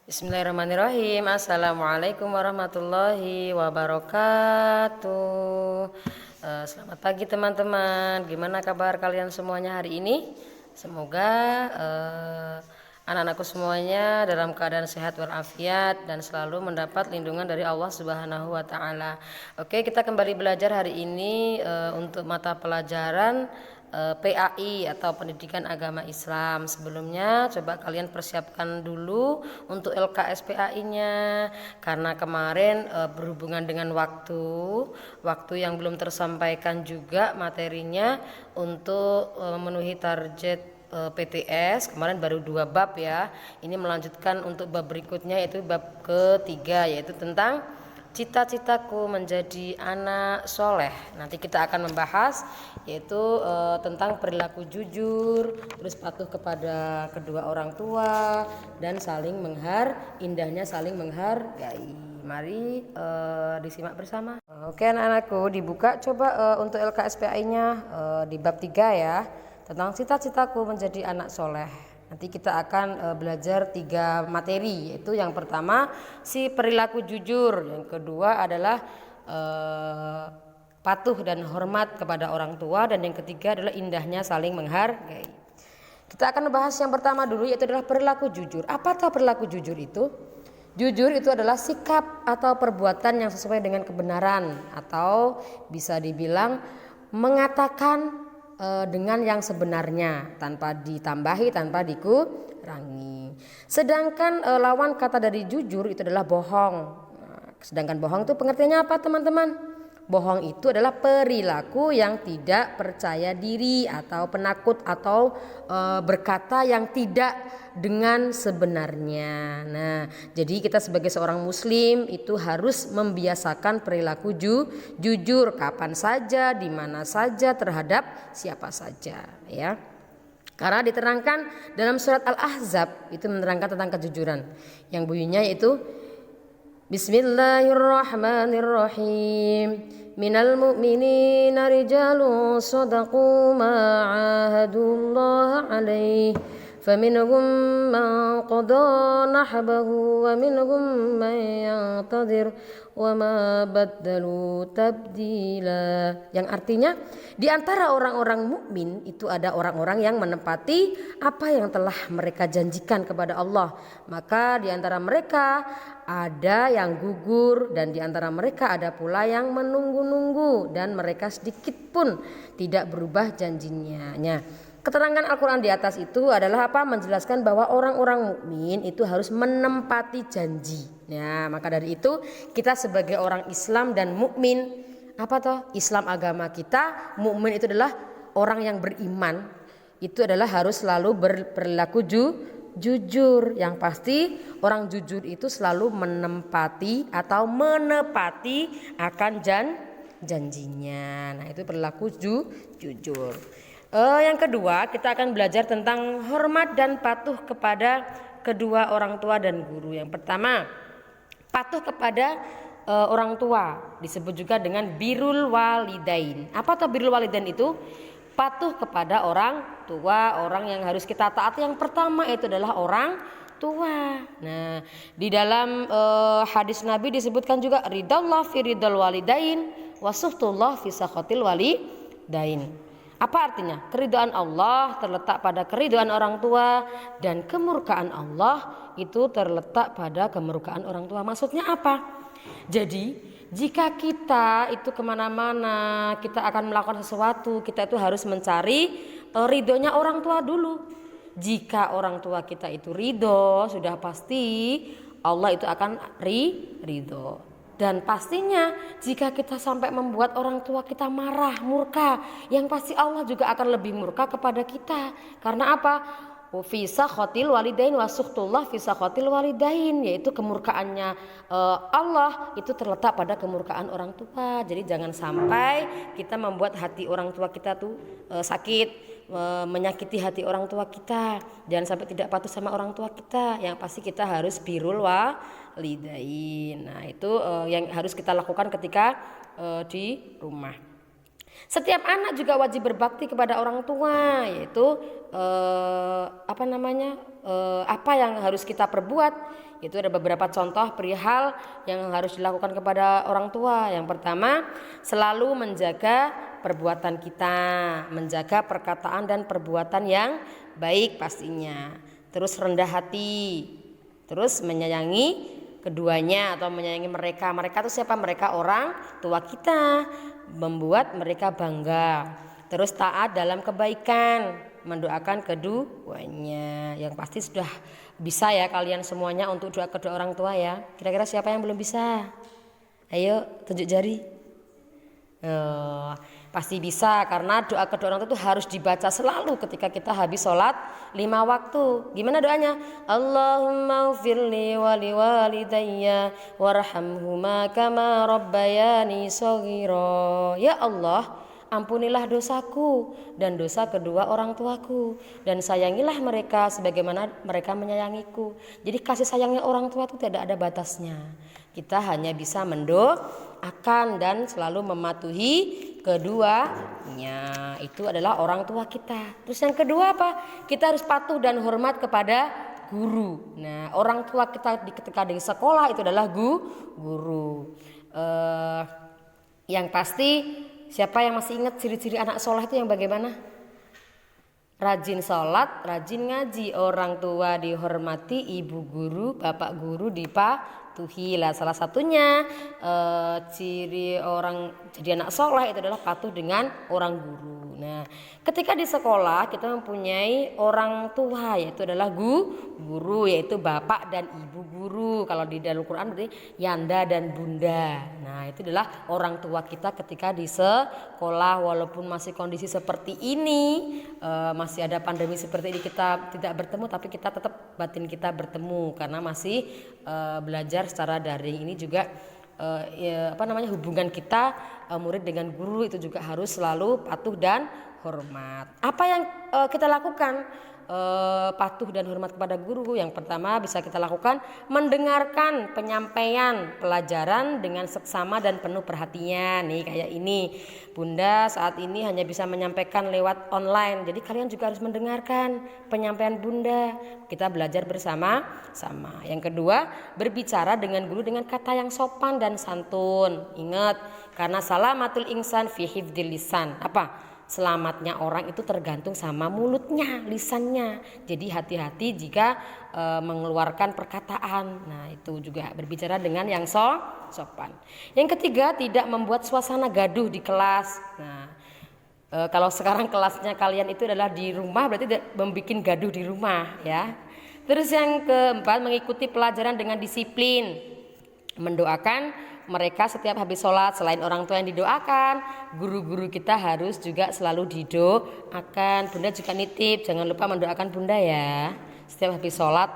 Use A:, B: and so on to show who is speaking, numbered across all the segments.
A: Bismillahirrahmanirrahim. Assalamualaikum warahmatullahi wabarakatuh. Selamat pagi teman-teman. Gimana kabar kalian semuanya hari ini? Semoga anak-anakku semuanya dalam keadaan sehat walafiat dan selalu mendapat lindungan dari Allah Subhanahu wa taala. Oke, kita kembali belajar hari ini untuk mata pelajaran PAI atau Pendidikan Agama Islam. Sebelumnya coba kalian persiapkan dulu untuk LKS PAI-nya karena kemarin berhubungan dengan waktu yang belum tersampaikan juga materinya untuk memenuhi target PTS. Kemarin baru 2 bab ya. Ini melanjutkan untuk bab berikutnya, yaitu bab ketiga, yaitu tentang cita-citaku menjadi anak soleh. Nanti kita akan membahas yaitu tentang perilaku jujur, terus patuh kepada kedua orang tua, dan indahnya saling menghargai. Mari disimak bersama. Oke anak-anakku, dibuka coba untuk LKSPI-nya di bab 3 ya, tentang cita-citaku menjadi anak soleh. Nanti kita akan belajar 3 materi, yaitu yang pertama si perilaku jujur, yang kedua adalah patuh dan hormat kepada orang tua, dan yang ketiga adalah indahnya saling menghargai. Kita akan membahas yang pertama dulu, yaitu adalah perilaku jujur. Apakah perilaku jujur itu? Jujur itu adalah sikap atau perbuatan yang sesuai dengan kebenaran, atau bisa dibilang mengatakan dengan yang sebenarnya, tanpa ditambahi, tanpa dikurangi. Sedangkan lawan kata dari jujur itu adalah bohong. Sedangkan bohong itu pengertiannya apa teman-teman? Bohong itu adalah perilaku yang tidak percaya diri atau penakut, atau berkata yang tidak dengan sebenarnya. Nah, jadi kita sebagai seorang muslim itu harus membiasakan perilaku jujur kapan saja, di mana saja, terhadap siapa saja ya. Karena diterangkan dalam surat Al-Ahzab, itu menerangkan tentang kejujuran yang bunyinya yaitu Bismillahirrahmanirrahim. Minal mu'minina rijalun sadaqu ma 'ahadullaha 'alaihi faminhum man qada nahbahu wa minhum man yantadhir wa ma baddalu tabdila. Yang artinya, di antara orang-orang mukmin itu ada orang-orang yang menepati apa yang telah mereka janjikan kepada Allah. Maka di antara mereka ada yang gugur, dan di antara mereka ada pula yang menunggu-nunggu, dan mereka sedikit pun tidak berubah janjinya. Keterangan Al-Quran di atas itu adalah apa? Menjelaskan bahwa orang-orang mukmin itu harus menempati janji. Ya, maka dari itu kita sebagai orang Islam dan mukmin, apa toh? Islam agama kita, mukmin itu adalah orang yang beriman. Itu adalah harus selalu berperilaku jujur. Yang pasti orang jujur itu selalu menempati atau menepati akan janjinya. Nah, itu perilaku jujur. Yang kedua, kita akan belajar tentang hormat dan patuh kepada kedua orang tua dan guru. Yang pertama, patuh kepada orang tua disebut juga dengan birrul walidain. Apa tuh birrul walidain itu? Patuh kepada orang tua, orang yang harus kita taati. Yang pertama itu adalah orang tua. Nah, di dalam hadis Nabi disebutkan juga ridallah fi ridal walidain wa suhtullah fi sakhatil walidain. Apa artinya? Keridhaan Allah terletak pada keridhaan orang tua, dan kemurkaan Allah itu terletak pada kemurkaan orang tua. Maksudnya apa? Jadi jika kita itu kemana-mana, kita akan melakukan sesuatu, kita itu harus mencari ridhonya orang tua dulu. Jika orang tua kita itu ridho, sudah pasti Allah itu akan ridho. Dan pastinya jika kita sampai membuat orang tua kita marah, murka, yang pasti Allah juga akan lebih murka kepada kita. Karena apa? Fi sakhatil walidain wa sukhtullah fi sakhatil walidain, yaitu kemurkaannya Allah itu terletak pada kemurkaan orang tua. Jadi jangan sampai kita membuat hati orang tua kita tuh sakit, menyakiti hati orang tua kita. Jangan sampai tidak patuh sama orang tua kita. Yang pasti kita harus birrul walidain. Nah, itu yang harus kita lakukan ketika di rumah. Setiap anak juga wajib berbakti kepada orang tua, yaitu apa yang harus kita perbuat, Itu ada beberapa contoh perihal yang harus dilakukan kepada orang tua. Yang pertama, selalu menjaga perbuatan kita, menjaga perkataan dan perbuatan yang baik pastinya. Terus rendah hati, terus menyayangi keduanya atau menyayangi mereka. Mereka itu siapa? Mereka orang tua kita, membuat mereka bangga. Terus taat dalam kebaikan, mendoakan keduanya. Yang pasti sudah bisa ya kalian semuanya untuk doa kedua orang tua ya. Kira-kira siapa yang belum bisa? Ayo tunjuk jari. Pasti bisa, karena doa kedua orang tua itu harus dibaca selalu ketika kita habis sholat 5 waktu. Gimana doanya? Allahumma ufirli wali walidayya warhamhuma kama rabbayani shaghira. Ya Allah, ampunilah dosaku dan dosa kedua orang tuaku, dan sayangilah mereka sebagaimana mereka menyayangiku. Jadi kasih sayangnya orang tua itu tidak ada batasnya. Kita hanya bisa mendoakan dan selalu mematuhi keduanya. Itu adalah orang tua kita. Terus yang kedua apa? Kita harus patuh dan hormat kepada guru. Nah, orang tua kita ketika di sekolah itu adalah guru. Yang pasti, siapa yang masih ingat ciri-ciri anak soleh itu yang bagaimana? Rajin sholat, rajin ngaji. Orang tua dihormati, ibu guru, bapak guru dipatuhi. Lah salah satunya ciri orang jadi anak soleh itu adalah patuh dengan orang guru. Nah, ketika di sekolah kita mempunyai orang tua, yaitu adalah guru, yaitu bapak dan ibu guru. Kalau di dalam Quran berarti yanda dan bunda. Nah, itu adalah orang tua kita ketika di sekolah. Walaupun masih kondisi seperti ini, masih ada pandemi seperti ini, kita tidak bertemu, tapi kita tetap batin kita bertemu karena masih belajar secara daring. Ini juga hubungan kita murid dengan guru itu juga harus selalu patuh dan hormat. Apa yang kita lakukan patuh dan hormat kepada guru? Yang pertama bisa kita lakukan mendengarkan penyampaian pelajaran dengan seksama dan penuh perhatian. Nih kayak ini, Bunda saat ini hanya bisa menyampaikan lewat online, jadi kalian juga harus mendengarkan penyampaian Bunda. Kita belajar bersama-sama. Yang kedua, berbicara dengan guru dengan kata yang sopan dan santun. Ingat, karena salamatul insan fi hifdzil lisan. Apa? Selamatnya orang itu tergantung sama mulutnya, lisannya. Jadi hati-hati jika mengeluarkan perkataan. Nah, itu juga berbicara dengan yang sopan. Yang ketiga, tidak membuat suasana gaduh di kelas. Nah, kalau sekarang kelasnya kalian itu adalah di rumah, berarti membuat gaduh di rumah ya. Terus yang keempat, mengikuti pelajaran dengan disiplin, mendoakan mereka setiap habis sholat. Selain orang tua yang didoakan, guru-guru kita harus juga selalu didoakan. Bunda juga nitip, jangan lupa mendoakan Bunda ya. Setiap habis sholat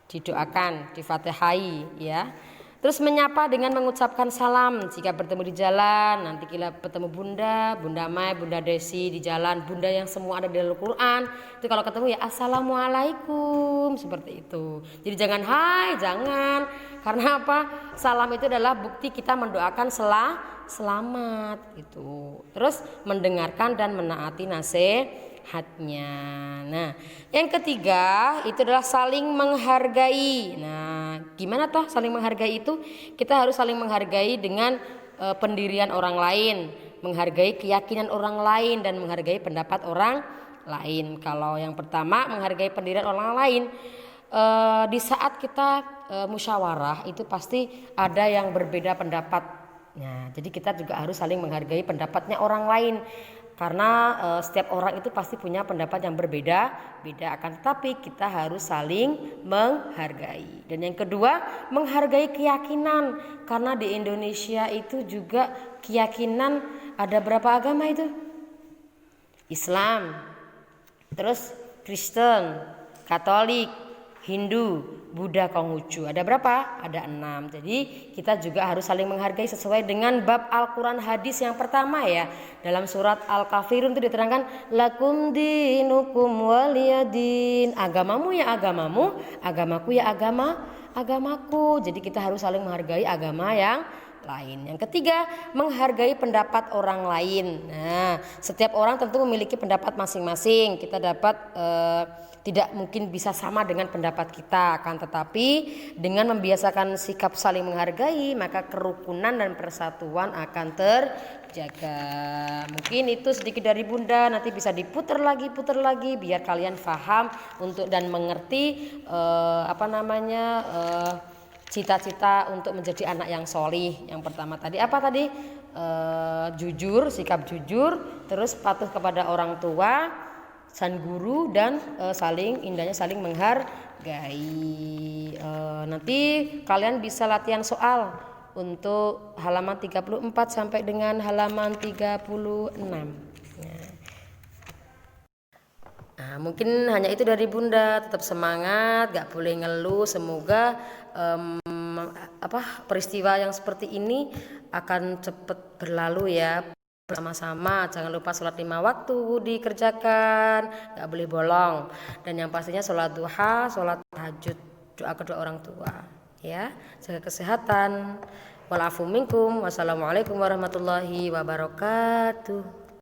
A: didoakan, difatihai ya. Terus menyapa dengan mengucapkan salam jika bertemu di jalan. Nanti kita bertemu Bunda Mai, Bunda Desi di jalan, Bunda yang semua ada di dalam Quran. Itu kalau ketemu ya assalamualaikum, seperti itu. Jadi jangan hai, jangan. Karena apa? Salam itu adalah bukti kita mendoakan selamat gitu. Terus mendengarkan dan menaati nasihatnya. Nah, yang ketiga itu adalah saling menghargai. Nah, gimana toh saling menghargai itu? Kita harus saling menghargai dengan pendirian orang lain, menghargai keyakinan orang lain dan menghargai pendapat orang lain. Kalau yang pertama menghargai pendirian orang lain, di saat kita musyawarah itu pasti ada yang berbeda pendapat. Nah, jadi kita juga harus saling menghargai pendapatnya orang lain. Karena setiap orang itu pasti punya pendapat yang berbeda-beda, akan tetapi kita harus saling menghargai. Dan yang kedua, menghargai keyakinan. Karena di Indonesia itu juga keyakinan ada berapa agama itu? Islam, terus Kristen, Katolik, Hindu, Buddha, Konghucu. Ada berapa? Ada 6. Jadi kita juga harus saling menghargai sesuai dengan bab Al-Quran hadis yang pertama ya. Dalam surat Al-Kafirun itu diterangkan lakum dinukum waliyadin. Agamamu ya agamamu, agamaku ya agamaku. Jadi kita harus saling menghargai agama yang lain. Yang ketiga, menghargai pendapat orang lain. Nah, setiap orang tentu memiliki pendapat masing-masing. Kita dapat tidak mungkin bisa sama dengan pendapat kita, akan tetapi dengan membiasakan sikap saling menghargai, maka kerukunan dan persatuan akan terjaga. Mungkin itu sedikit dari Bunda, nanti bisa diputar lagi biar kalian paham dan mengerti cita-cita untuk menjadi anak yang solih. Yang pertama tadi apa tadi? Jujur, sikap jujur, terus patuh kepada orang tua, san guru, dan saling menghargai. Nanti kalian bisa latihan soal untuk halaman 34 sampai dengan halaman 36. Nah, mungkin hanya itu dari Bunda. Tetap semangat, gak boleh ngeluh. Semoga peristiwa yang seperti ini akan cepat berlalu ya. Bersama-sama, jangan lupa sholat 5 waktu dikerjakan, gak boleh bolong. Dan yang pastinya sholat duha, sholat tahajud, doa kedua orang tua ya. Jaga kesehatan. Walafu minkum. Wassalamualaikum warahmatullahi wabarakatuh.